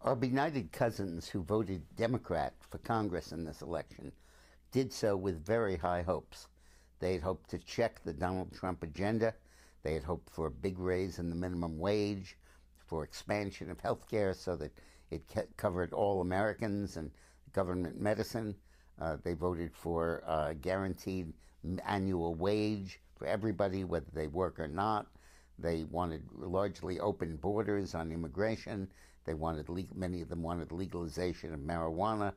Our benighted cousins who voted Democrat for Congress in this election did so with very high hopes. They had hoped to check the Donald Trump agenda. They had hoped for a big raise in the minimum wage, for expansion of health care so that it covered all Americans and government medicine. They voted for a guaranteed annual wage for everybody, whether they work or not. They wanted largely open borders on immigration. Many of them wanted legalization of marijuana.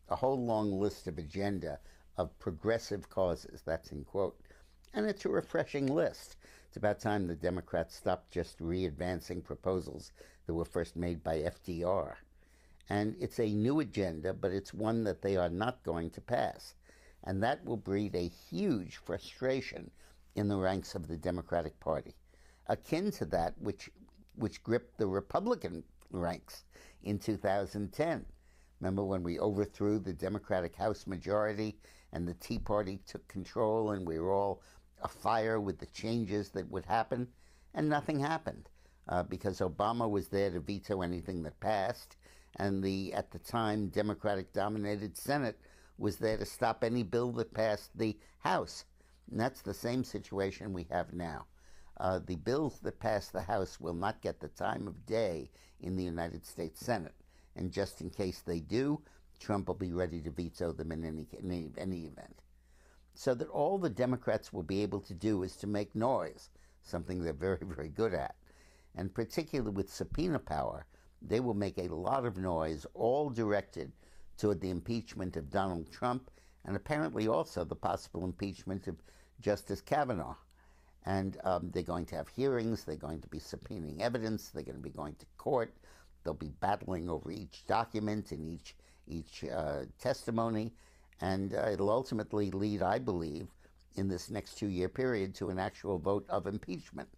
A whole long list of agenda of progressive causes, that's in quote. And it's a refreshing list. It's about time the Democrats stopped just re-advancing proposals that were first made by FDR. And it's a new agenda, but it's one that they are not going to pass. And that will breed a huge frustration in the ranks of the Democratic Party, akin to that which gripped the Republican ranks in 2010. Remember when we overthrew the Democratic House majority and the Tea Party took control and we were all afire with the changes that would happen? And nothing happened because Obama was there to veto anything that passed, and the, at the time, Democratic-dominated Senate was there to stop any bill that passed the House. And that's the same situation we have now. The bills that pass the House will not get the time of day in the United States Senate. And just in case they do, Trump will be ready to veto them in any event. So that all the Democrats will be able to do is to make noise, something they're very, very good at. And particularly with subpoena power, they will make a lot of noise, all directed toward the impeachment of Donald Trump and apparently also the possible impeachment of Justice Kavanaugh. And they're going to have hearings, they're going to be subpoenaing evidence, they're going to be going to court, they'll be battling over each document and each testimony, and it'll ultimately lead, I believe, in this next 2-year period to an actual vote of impeachment.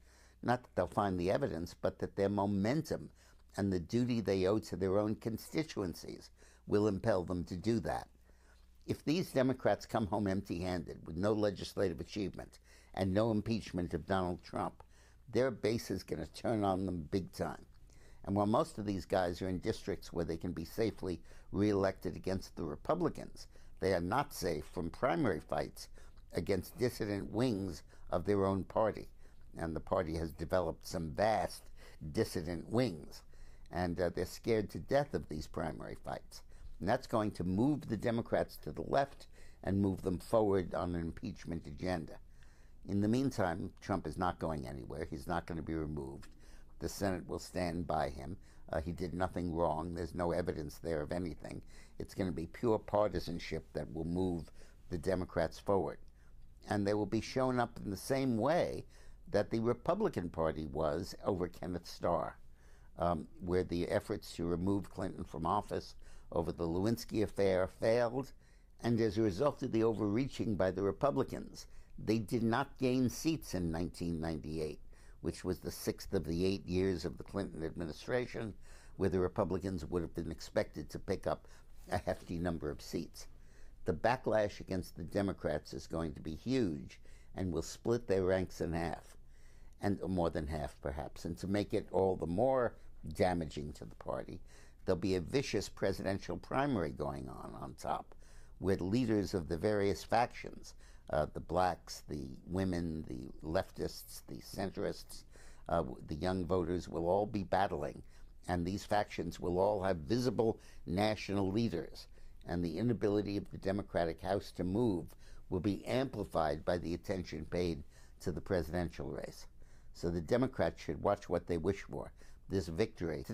Not that they'll find the evidence, but that their momentum and the duty they owe to their own constituencies will impel them to do that. If these Democrats come home empty-handed with no legislative achievement and no impeachment of Donald Trump, their base is going to turn on them big time. And while most of these guys are in districts where they can be safely reelected against the Republicans, they are not safe from primary fights against dissident wings of their own party. And the party has developed some vast dissident wings. And they're scared to death of these primary fights. And that's going to move the Democrats to the left and move them forward on an impeachment agenda. In the meantime, Trump is not going anywhere. He's not going to be removed. The Senate will stand by him. He did nothing wrong. There's no evidence there of anything. It's going to be pure partisanship that will move the Democrats forward. And they will be shown up in the same way that the Republican Party was over Kenneth Starr, where the efforts to remove Clinton from office over the Lewinsky affair failed, and as a result of the overreaching by the Republicans, they did not gain seats in 1998, which was the 6th of the 8 years of the Clinton administration, where the Republicans would have been expected to pick up a hefty number of seats. The backlash against the Democrats is going to be huge and will split their ranks in half, and more than half perhaps. And to make it all the more damaging to the party, there'll be a vicious presidential primary going on top, with leaders of the various factions, the blacks, the women, the leftists, the centrists, the young voters will all be battling. And these factions will all have visible national leaders. And the inability of the Democratic House to move will be amplified by the attention paid to the presidential race. So the Democrats should watch what they wish for. This victory